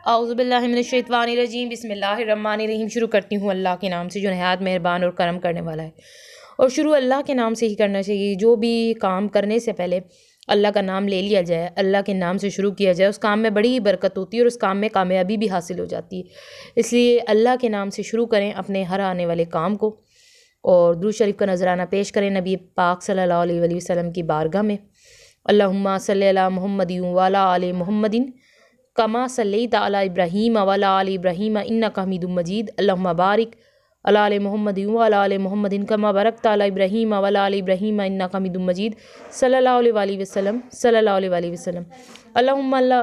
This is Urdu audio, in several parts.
اعوذ باللہ من الشیطان الرجیم، بسم اللہ الرحمن الرحیم۔ شروع کرتی ہوں اللہ کے نام سے جو نہایت مہربان اور کرم کرنے والا ہے، اور شروع اللہ کے نام سے ہی کرنا چاہیے۔ جو بھی کام کرنے سے پہلے اللہ کا نام لے لیا جائے، اللہ کے نام سے شروع کیا جائے، اس کام میں بڑی ہی برکت ہوتی ہے اور اس کام میں کامیابی بھی حاصل ہو جاتی ہے۔ اس لیے اللہ کے نام سے شروع کریں اپنے ہر آنے والے کام کو، اور درود شریف کا نذرانہ پیش کریں نبی پاک صلی اللہ علیہ وآلہ وسلم کی بارگاہ میں۔ اللہم صلی علی محمد وعلی آل محمد کما صلیت علی ابراہیم وعلی آل ابراہیم انک حمید مجید۔ اللہم بارک علی آل محمد وعلی آل محمد کما بارکت علی ابراہیم وعلی آل ابراہیم انک حمید مجید، صلی اللہ علیہ وآلہ وسلم، صلی اللہ علیہ وآلہ وسلم۔ اللہم اللہ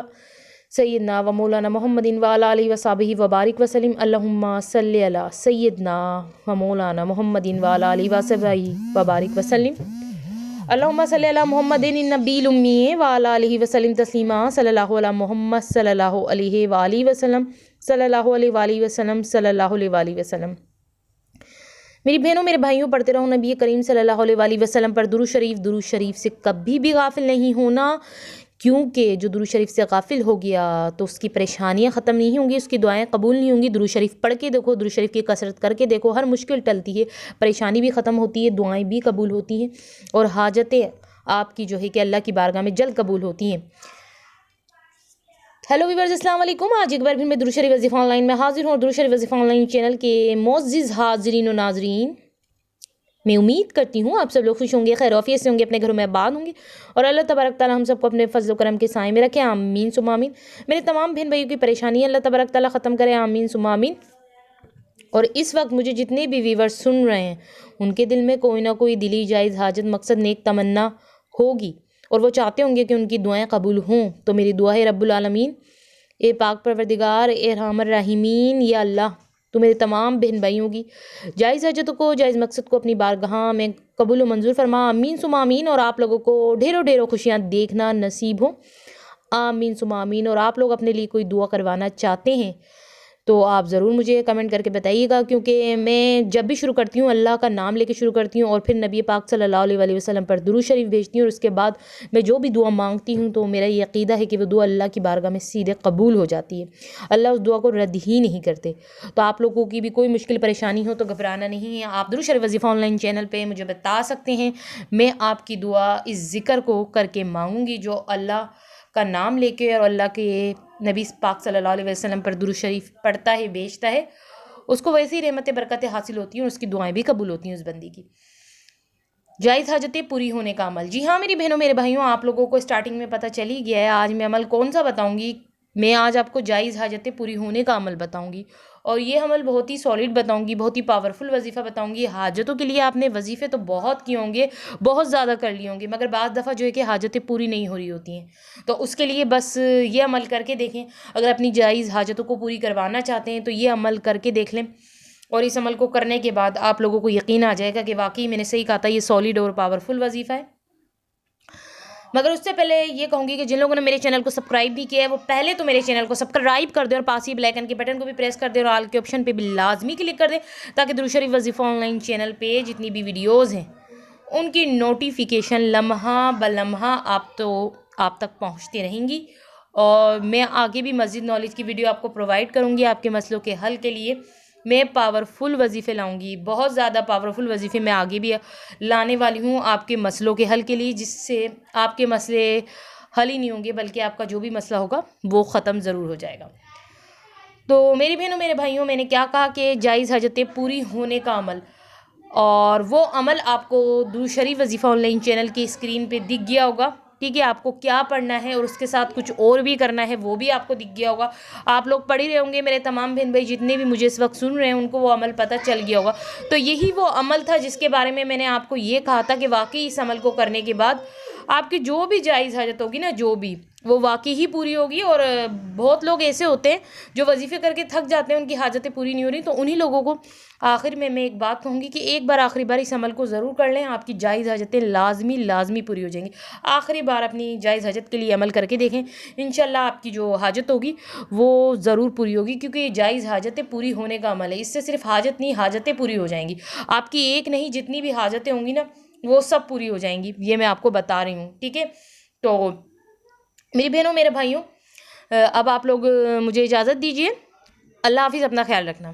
سیدنا و مولانا محمد وعلی آلہ وصحبہ وبارک وسلم۔ اللہم صلی علی سیدنا و مولانا محمد وعلی آلہ وصحبہ وبارک وسلم۔ اللہم صلی علی محمد النبی الامی وعلی آلہ وسلم تسلیما، صلی اللہ علی محمد صلی اللہ علیہ وآلہ وسلم، صلی اللہ علیہ وآلہ وسلم، صلی اللہ علیہ وآلہ وسلم۔ میری بہنوں میرے بھائیوں، پڑھتے رہو نبی کریم صلی اللہ علیہ وآلہ وسلم پر درود شریف۔ درود شریف سے کبھی بھی غافل نہیں ہونا، کیونکہ جو درود شریف سے غافل ہو گیا تو اس کی پریشانیاں ختم نہیں ہوں گی، اس کی دعائیں قبول نہیں ہوں گی۔ درود شریف پڑھ کے دیکھو، درود شریف کی کثرت کر کے دیکھو، ہر مشکل ٹلتی ہے، پریشانی بھی ختم ہوتی ہے، دعائیں بھی قبول ہوتی ہیں، اور حاجتیں آپ کی جو ہے کہ اللہ کی بارگاہ میں جلد قبول ہوتی ہیں۔ ہیلو ویورز، السلام علیکم۔ آج ایک بار پھر میں درود شریف وظیفہ آن لائن میں حاضر ہوں، اور درود شریف وظیفہ آن لائن چینل کے معزز حاضرین و ناظرین، میں امید کرتی ہوں آپ سب لوگ خوش ہوں گے، خیر عافیت سے ہوں گے، اپنے گھروں میں آباد ہوں گے، اور اللہ تبارک تعالیٰ ہم سب کو اپنے فضل و کرم کے سائے میں رکھے، آمین ثم آمین۔ میرے تمام بہن بھائیوں کی پریشانیاں اللہ تبارک تعالیٰ ختم کرے، آمین ثم آمین۔ اور اس وقت مجھے جتنے بھی ویورز سن رہے ہیں، ان کے دل میں کوئی نہ کوئی دلی جائز حاجت، مقصد، نیک تمنا ہوگی، اور وہ چاہتے ہوں گے کہ ان کی دعائیں قبول ہوں۔ تو میری دعا ہے رب العالمین، اے پاک پروردگار، اے ارحم الراحمین، یا اللہ تو میرے تمام بہن بھائیوں کی جائز حاجتوں کو، جائز مقصد کو اپنی بارگاہ میں قبول و منظور فرما، آمین ثم آمین۔ اور آپ لوگوں کو ڈھیروں ڈھیروں خوشیاں دیکھنا نصیب ہو، آمین ثم آمین۔ اور آپ لوگ اپنے لیے کوئی دعا کروانا چاہتے ہیں تو آپ ضرور مجھے کمنٹ کر کے بتائیے گا، کیونکہ میں جب بھی شروع کرتی ہوں اللہ کا نام لے کے شروع کرتی ہوں، اور پھر نبی پاک صلی اللہ علیہ وآلہ وسلم پر درود شریف بھیجتی ہوں، اور اس کے بعد میں جو بھی دعا مانگتی ہوں تو میرا یہ عقیدہ ہے کہ وہ دعا اللہ کی بارگاہ میں سیدھے قبول ہو جاتی ہے، اللہ اس دعا کو رد ہی نہیں کرتے۔ تو آپ لوگوں کی بھی کوئی مشکل پریشانی ہو تو گھبرانا نہیں ہے، آپ درود شریف وظیفہ آن لائن چینل پہ مجھے بتا سکتے ہیں، میں آپ کی دعا اس ذکر کو کر کے مانگوں گی، جو اللہ کا نام لے کے اور اللہ کے نبی پاک صلی اللہ علیہ وسلم پر درود شریف پڑھتا ہے، بیچتا ہے، اس کو ویسی رحمتیں برکتیں حاصل ہوتی ہیں، اور اس کی دعائیں بھی قبول ہوتی ہیں اس بندی کی۔ جائز حاجتیں پوری ہونے کا عمل۔ جی ہاں میری بہنوں میرے بھائیوں، آپ لوگوں کو اسٹارٹنگ میں پتہ چل ہی گیا ہے آج میں عمل کون سا بتاؤں گی۔ میں آج آپ کو جائز حاجتیں پوری ہونے کا عمل بتاؤں گی، اور یہ عمل بہت ہی سالڈ بتاؤں گی، بہت ہی پاورفل وظیفہ بتاؤں گی۔ حاجتوں کے لیے آپ نے وظیفے تو بہت کیے ہوں گے، بہت زیادہ کر لیے ہوں گے، مگر بعض دفعہ جو ہے کہ حاجتیں پوری نہیں ہو رہی ہوتی ہیں، تو اس کے لیے بس یہ عمل کر کے دیکھیں۔ اگر اپنی جائز حاجتوں کو پوری کروانا چاہتے ہیں تو یہ عمل کر کے دیکھ لیں، اور اس عمل کو کرنے کے بعد آپ لوگوں کو یقین آ جائے گا کہ واقعی میں نے صحیح کہا تھا، یہ سالڈ اور پاورفل وظیفہ ہے۔ مگر اس سے پہلے یہ کہوں گی کہ جن لوگوں نے میرے چینل کو سبسکرائب بھی کیا ہے، وہ پہلے تو میرے چینل کو سبسکرائب کر دیں، اور پاس ہی بیل آئکن کے بٹن کو بھی پریس کر دیں، اور آل کے آپشن پہ بھی لازمی کلک کر دیں، تاکہ درود شریف وظیفہ آن لائن چینل پہ جتنی بھی ویڈیوز ہیں ان کی نوٹیفیکیشن لمحہ بلمحہ آپ تک پہنچتی رہیں گی، اور میں آگے بھی مزید نالج کی ویڈیو آپ کو پرووائڈ کروں گی۔ آپ کے مسئلوں کے حل کے لیے میں پاورفل وظیفے لاؤں گی، بہت زیادہ پاورفل وظیفے میں آگے بھی لانے والی ہوں آپ کے مسئلوں کے حل کے لیے، جس سے آپ کے مسئلے حل ہی نہیں ہوں گے، بلکہ آپ کا جو بھی مسئلہ ہوگا وہ ختم ضرور ہو جائے گا۔ تو میری بہنوں میرے بھائیوں، میں نے کیا کہا کہ جائز حاجتیں پوری ہونے کا عمل، اور وہ عمل آپ کو درود شریف وظیفہ آن لائن چینل کی اسکرین پہ دکھ گیا ہوگا، ٹھیک ہے؟ آپ کو کیا پڑھنا ہے اور اس کے ساتھ کچھ اور بھی کرنا ہے وہ بھی آپ کو دکھ گیا ہوگا۔ آپ لوگ پڑھ ہی رہے ہوں گے، میرے تمام بہن بھائی جتنے بھی مجھے اس وقت سن رہے ہیں ان کو وہ عمل پتہ چل گیا ہوگا۔ تو یہی وہ عمل تھا جس کے بارے میں نے آپ کو یہ کہا تھا کہ واقعی اس عمل کو کرنے کے بعد آپ کی جو بھی جائز حاجت ہوگی نا، جو بھی، وہ واقعی ہی پوری ہوگی۔ اور بہت لوگ ایسے ہوتے ہیں جو وظیفے کر کے تھک جاتے ہیں، ان کی حاجتیں پوری نہیں ہو رہی، تو انہی لوگوں کو آخر میں ایک بات کہوں گی کہ ایک بار آخری بار اس عمل کو ضرور کر لیں، آپ کی جائز حاجتیں لازمی پوری ہو جائیں گی۔ آخری بار اپنی جائز حاجت کے لیے عمل کر کے دیکھیں، انشاءاللہ آپ کی جو حاجت ہوگی وہ ضرور پوری ہوگی، کیونکہ یہ جائز حاجتیں پوری ہونے کا عمل ہے۔ اس سے صرف حاجت نہیں، حاجتیں پوری ہو جائیں گی، آپ کی ایک نہیں جتنی بھی حاجتیں ہوں گی نا وہ سب پوری ہو جائیں گی، یہ میں آپ کو بتا رہی ہوں، ٹھیک ہے؟ تو میری بہنوں میرے بھائیوں، اب آپ لوگ مجھے اجازت دیجیے. اللہ حافظ. اپنا خیال رکھنا.